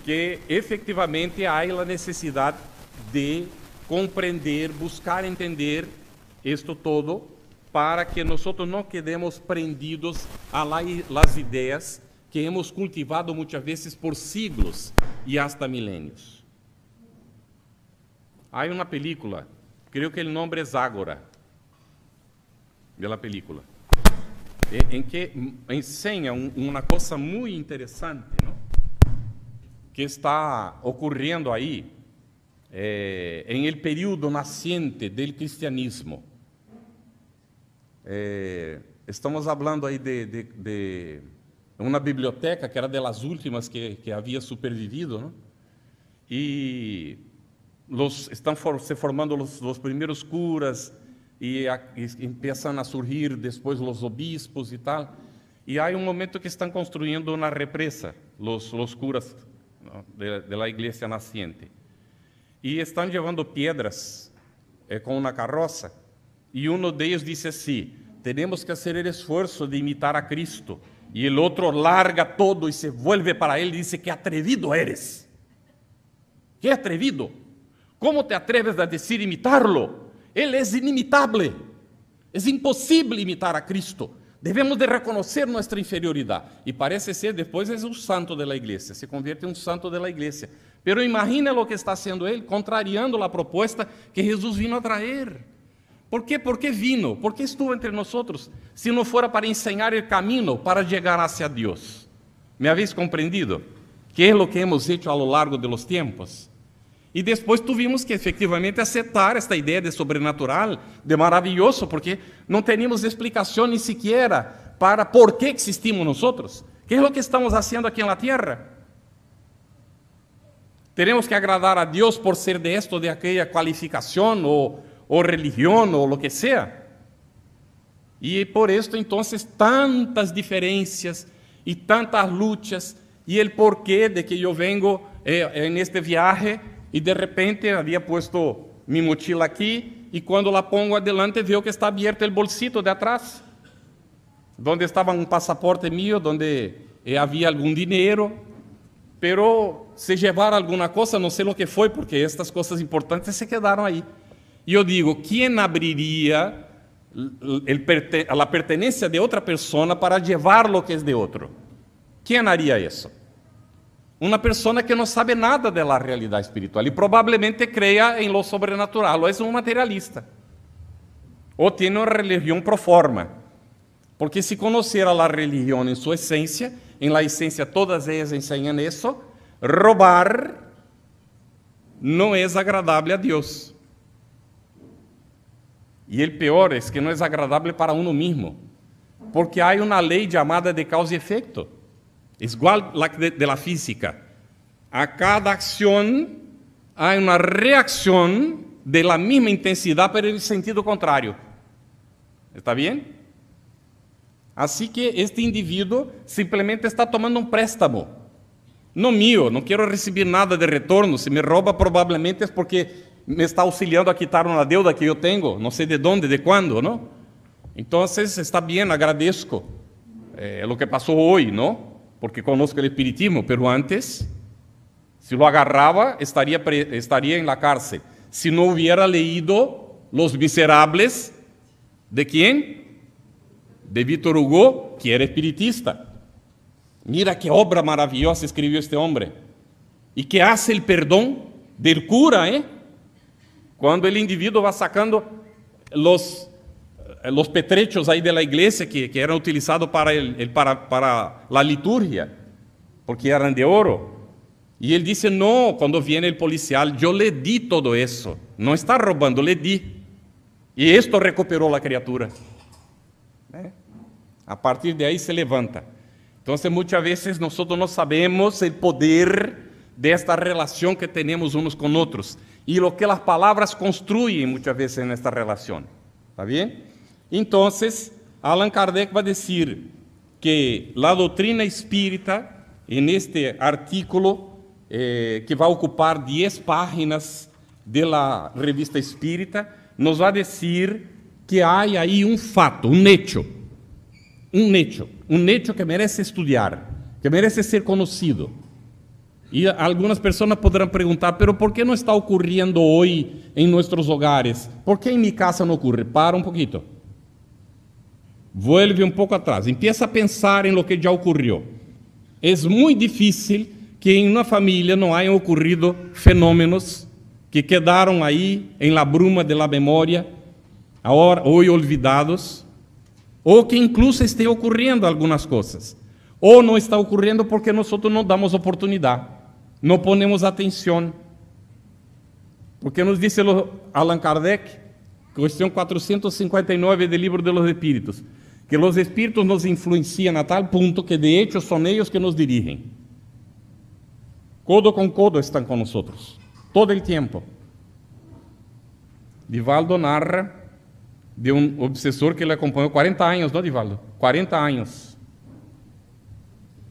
que efectivamente há a necessidade de compreender, buscar entender isto todo, para que nós não quedemos prendidos a las ideias que hemos cultivado muitas vezes por siglos e hasta milênios. Há uma película, creio que o nome é Ágora, da película, em que ensina uma coisa muito interessante, não? Que está ocorrendo aí em el período naciente del cristianismo. Estamos falando aí de uma biblioteca que era das últimas que havia supervivido, não? E estão se formando os primeiros curas e começam a surgir depois os obispos e tal. E há momento que estão construindo uma represa, os curas da igreja nasciente. E estão levando pedras com uma carroça. E um deles disse assim: temos que fazer o esforço de imitar a Cristo. E o outro larga todo e se vuelve para ele e diz: que atrevido eres. Que atrevido. Como te atreves a dizer imitar-lo? Ele é inimitable. É impossível imitar a Cristo. Devemos de reconhecer nossa inferioridade. E parece ser, depois, é um santo da igreja. Se convierte em um santo da igreja. Pero imagina o que está sendo ele, contrariando a proposta que Jesus vino a trazer. ¿Por quê? ¿Por qué vino? ¿Por qué estuvo entre nós? Se não fora para ensinar o caminho para chegar hacia Deus. ¿Me habéis compreendido? Que é o que hemos hecho a lo largo de los tiempos. E depois tuvimos que efetivamente aceitar esta ideia de sobrenatural, de maravilhoso, porque não teníamos explicação nem sequer para por que existimos nós. Que é o que estamos fazendo aqui na terra? Teremos que agradar a Deus por ser de esto, de aquella qualificação ou religião ou o que seja. E por isso, então, tantas diferenças e tantas lutas e o porquê de que eu vengo neste viaje e de repente havia posto minha mochila aqui e quando la pongo adelante veo que está aberto o bolsito de atrás, onde estava um passaporte mío, onde havia algum dinheiro, pero se levar alguma coisa, não sei o que foi, porque estas coisas importantes se quedaram aí. E eu digo, quem abriria a pertenência de outra pessoa para levar lo que é de outro? Quem haria isso? Uma pessoa que não sabe nada da realidade espiritual e provavelmente creia em lo sobrenatural, ou é um materialista, ou tem uma religião pro forma, porque se conhecer a religião em sua essência, em la essência todas elas ensinam isso, roubar não é agradável a Deus. E o pior é que não é agradável para uno mesmo, porque há uma lei chamada de causa e efeito. Es igual la de la física. A cada acción hay una reacción de la misma intensidad, pero en sentido contrario. ¿Está bien? Así que este indivíduo simplesmente está tomando um préstamo. No mío, não quero receber nada de retorno. Se me rouba, provavelmente é porque me está auxiliando a quitar uma deuda que eu tenho. Não sei de onde, de quando, não? Então, está bem, agradeço. É o que passou hoje, não? Porque conozco o espiritismo, pero antes, se lo agarraba, estaria em la cárcel. Se não hubiera leído Los Miserables, ¿de quién? De Víctor Hugo, que era espiritista. Mira que obra maravilhosa escreveu este homem. E que hace el perdão del cura, quando o indivíduo va sacando los petrechos aí de la igreja que eram utilizados para a liturgia, porque eram de ouro. E ele disse, não, quando viene o policial, eu le di todo isso. Não está roubando, le di. E isto recuperou a criatura. A partir de aí se levanta. Então, muitas vezes, nós não sabemos o poder desta relação que temos uns com outros. E o que as palavras construem muitas vezes nesta relação. ¿Está bem? Então, Allan Kardec vai dizer que a doutrina espírita, neste artículo, que vai ocupar 10 páginas da revista espírita, nos vai dizer que há aí um fato, um hecho que merece estudar, que merece ser conhecido. Y algunas personas podrán preguntar, pero ¿por qué no está ocurriendo hoy en nuestros hogares? ¿Por qué en mi casa no ocurre? Para un poquito. Vuelve un poco atrás. Empieza a pensar en lo que ya ocurrió. Es muy difícil que en una familia no hayan ocurrido fenómenos que quedaron ahí en la bruma de la memoria, ahora hoy olvidados, o que incluso esté ocurriendo algunas cosas. O no está ocurriendo porque nosotros no damos oportunidad. No ponemos atención. Porque nos dice Allan Kardec, cuestión 459 del Libro de los Espíritus, que los espíritus nos influencian a tal punto que de hecho son ellos que nos dirigen. Codo con codo están con nosotros, todo el tiempo. Divaldo narra de un obsesor que le acompañó 40 años, ¿no, Divaldo? 40 años.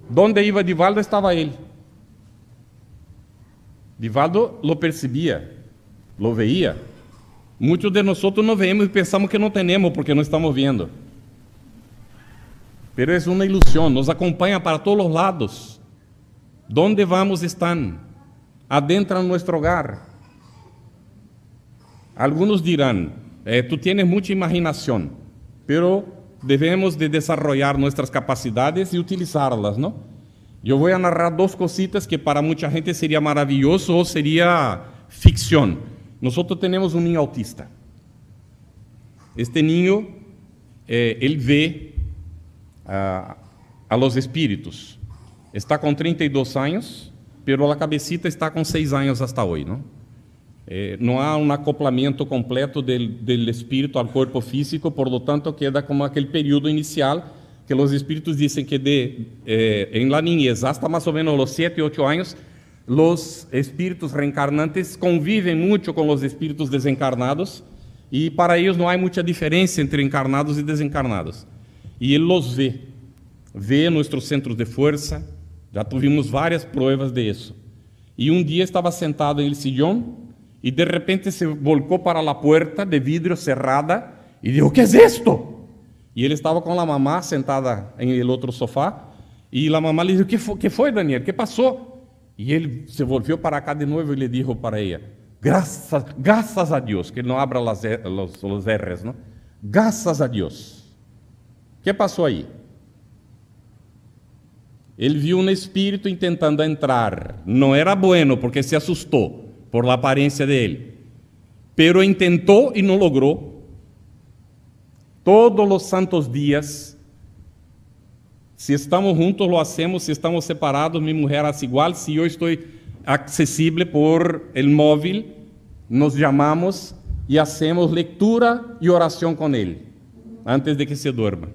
Donde iba Divaldo estaba él. Divaldo lo percibía, lo veía. Muchos de nosotros no vemos y pensamos que no tenemos porque no estamos viendo. Pero es una ilusión, nos acompaña para todos los lados. Donde vamos están, adentran nuestro hogar. Algunos dirán, tú tienes mucha imaginación, pero debemos de desarrollar nuestras capacidades y utilizarlas, ¿no? Yo voy a narrar dos cositas que para mucha gente sería maravilloso o sería ficción. Nosotros tenemos un niño autista. Este niño, él ve a los espíritus. Está con 32 años, pero la cabecita está con 6 años hasta hoy, ¿no? No hay un acoplamiento completo del espíritu al cuerpo físico, por lo tanto queda como aquel periodo inicial que los espíritus dicen que en la niñez, hasta más o menos los 7, 8 años, los espíritus reencarnantes conviven mucho con los espíritus desencarnados y para ellos no hay mucha diferencia entre encarnados y desencarnados. Y él los ve nuestros centros de fuerza, ya tuvimos varias pruebas de eso. Y un día estaba sentado en el sillón y de repente se volcó para la puerta de vidrio cerrada y dijo, ¿qué es esto? Y él estaba con la mamá sentada en el otro sofá y la mamá le dijo, ¿qué fue, Daniel? ¿Qué pasó? Y él se volvió para acá de nuevo y le dijo para ella, gracias a Dios, que no abra los R's, ¿no? Gracias a Dios. ¿Qué pasó ahí? Él vio un espíritu intentando entrar. No era bueno porque se asustó por la apariencia de él, pero intentó y no logró. Todos los santos días, si estamos juntos lo hacemos, si estamos separados, mi mujer hace igual, si yo estoy accesible por el móvil, nos llamamos y hacemos lectura y oración con él, antes de que se duerma.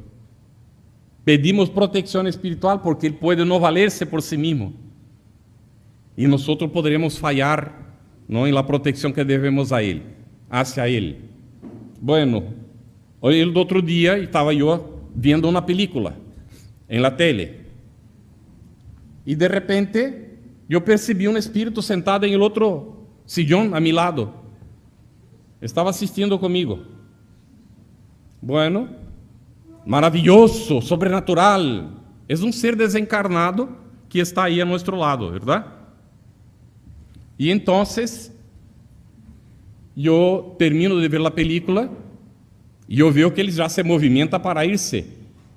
Pedimos protección espiritual porque él puede no valerse por sí mismo. Y nosotros podremos fallar, ¿no?, en la protección que debemos a él, hacia él. Bueno, hoy el otro día estaba yo viendo una película en la tele. Y de repente yo percibí un espíritu sentado en el otro sillón a mi lado. Estaba asistiendo conmigo. Bueno, maravilloso, sobrenatural. Es un ser desencarnado que está ahí a nuestro lado, ¿verdad? Y entonces yo termino de ver la película y yo veo que ele já se movimenta para irse.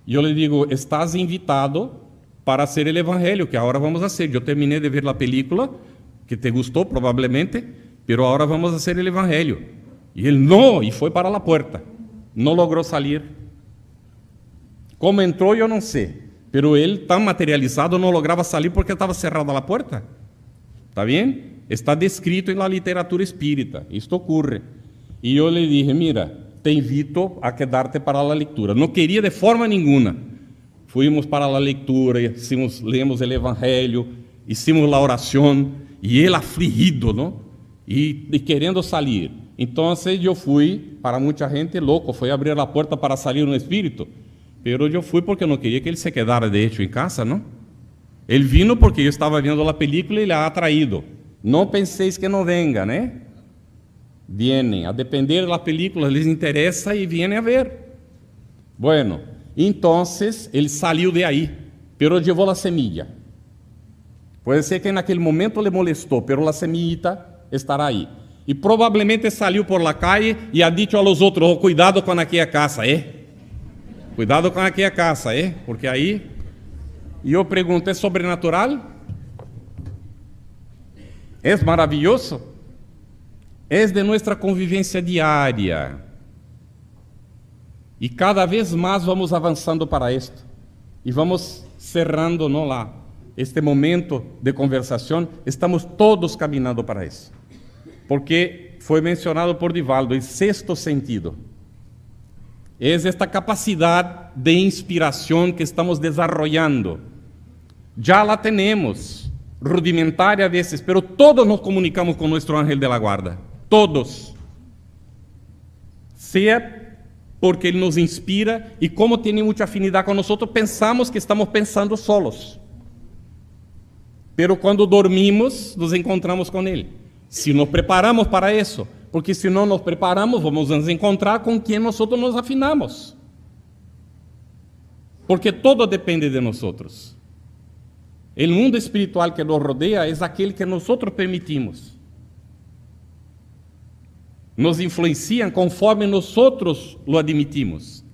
E eu lhe digo, estás invitado para hacer el evangelio, que ahora vamos a hacer. Yo terminé de ver la película, que te gustó probablemente, pero ahora vamos a hacer el evangelio. Y él no, y fue para la puerta. No logró salir. Como entró yo no sé, pero él tan materializado no lograba salir porque estaba cerrada la puerta. ¿Está bien? Está descrito en la literatura espírita. Esto ocurre. Y yo le dije, mira, te invito a quedarte para la lectura. No quería de forma ninguna. Fuimos para la lectura, leemos el evangelio, hicimos la oración, y él afligido, ¿no? Y queriendo salir. Entonces yo fui, para mucha gente loco, fue abrir la puerta para salir un espíritu. Pero yo fui porque no quería que él se quedara de hecho en casa, ¿no? Él vino porque yo estaba viendo la película y le ha atraído. No penséis que no vengan, ¿eh? Vienen, a depender de la película, les interesa y vienen a ver. Bueno, entonces él salió de ahí, pero llevó la semilla. Puede ser que en aquel momento le molestó, pero la semillita estará ahí. Y probablemente salió por la calle y ha dicho a los otros, oh, cuidado con aquella casa, cuidado con aquella casa, porque ahí... Yo pregunto, ¿es sobrenatural? ¿Es maravilloso? Es de nuestra convivencia diaria. Y cada vez más vamos avanzando para esto. Y vamos cerrando, ¿no?, este momento de conversación. Estamos todos caminando para eso. Porque fue mencionado por Divaldo, el sexto sentido. Es esta capacidad de inspiración que estamos desarrollando. Ya la tenemos, rudimentaria a veces, pero todos nos comunicamos con nuestro ángel de la guarda. Todos. Sea porque Él nos inspira y como tiene mucha afinidad con nosotros, pensamos que estamos pensando solos. Pero cuando dormimos, nos encontramos con Él. Si nos preparamos para eso, porque si no nos preparamos, vamos a nos encontrar con quien nosotros nos afinamos. Porque todo depende de nosotros. El mundo espiritual que nos rodea es aquel que nosotros permitimos. Nos influencian conforme nosotros lo admitimos.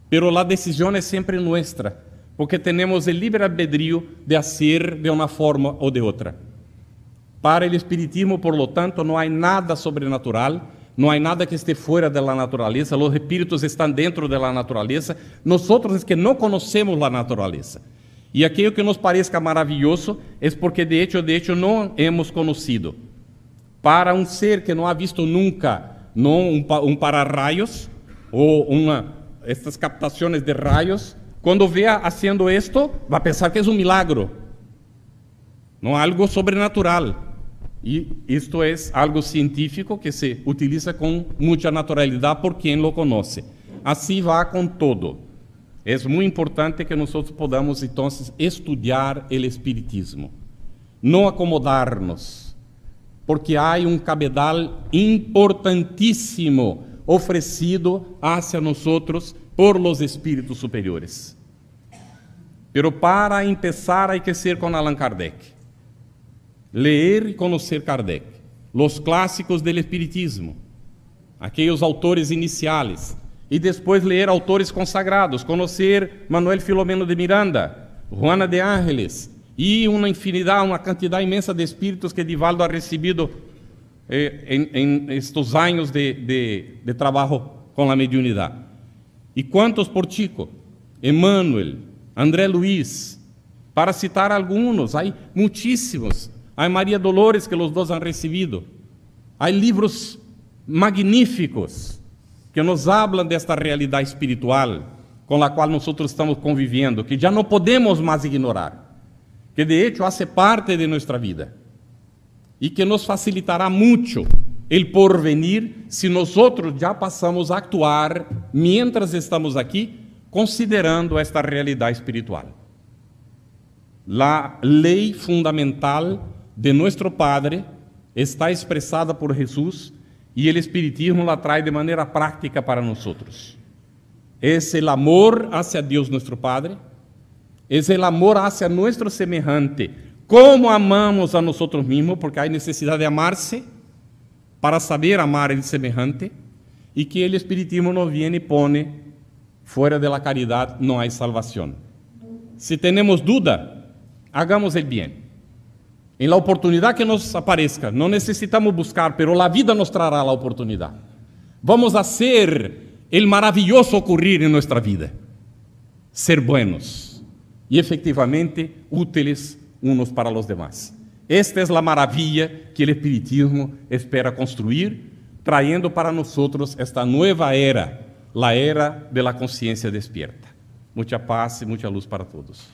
Pero la decisión es siempre nuestra, porque tenemos el libre albedrío de hacer de una forma o de otra. Para el espiritismo, por lo tanto, no hay nada sobrenatural, no hay nada que esté fuera de la naturaleza, los espíritus están dentro de la naturaleza, nosotros es que no conocemos la naturaleza. Y aquello que nos parezca maravilloso es porque de hecho no hemos conocido. Para un ser que no ha visto nunca, no un pararrayos o estas captaciones de rayos, cuando vea haciendo esto, va a pensar que es un milagro, no algo sobrenatural. Y esto es algo científico que se utiliza con mucha naturalidad por quien lo conoce. Así va con todo. Es muy importante que nosotros podamos entonces estudiar el espiritismo, no acomodarnos, porque hay un cabedal importantísimo ofrecido hacia nosotros por los espíritus superiores. Pero para empezar hay que ser con Allan Kardec, leer y conocer Kardec, los clásicos del espiritismo, aquellos autores iniciales, y después leer autores consagrados, conocer Manuel Filomeno de Miranda, Juana de Ángeles, y una cantidad inmensa de espíritus que Divaldo ha recibido en estos años de trabajo con la mediunidad. ¿Y cuántos por Chico? Emmanuel, André Luis, para citar algunos, hay muchísimos. Hay María Dolores, que los dos han recibido. Hay libros magníficos que nos hablan de esta realidad espiritual con la cual nosotros estamos conviviendo, que ya no podemos más ignorar, que de hecho hace parte de nuestra vida y que nos facilitará mucho el porvenir si nosotros ya pasamos a actuar mientras estamos aquí, considerando esta realidad espiritual. La ley fundamental de nuestro Padre está expresada por Jesús y el espiritismo la trae de manera práctica para nosotros. Es el amor hacia Dios nuestro Padre, es el amor hacia nuestro semejante, como amamos a nosotros mismos, porque hay necesidad de amarse para saber amar el semejante, y que el espiritismo nos viene y pone, fuera de la caridad no hay salvación. Si tenemos duda, hagamos el bien. En la oportunidad que nos aparezca, no necesitamos buscar, pero la vida nos traerá la oportunidad. Vamos a hacer el maravilloso ocurrir en nuestra vida. Ser buenos y efectivamente útiles unos para los demás. Esta es la maravilla que el espiritismo espera construir, trayendo para nosotros esta nueva era, la era de la conciencia despierta. Mucha paz y mucha luz para todos.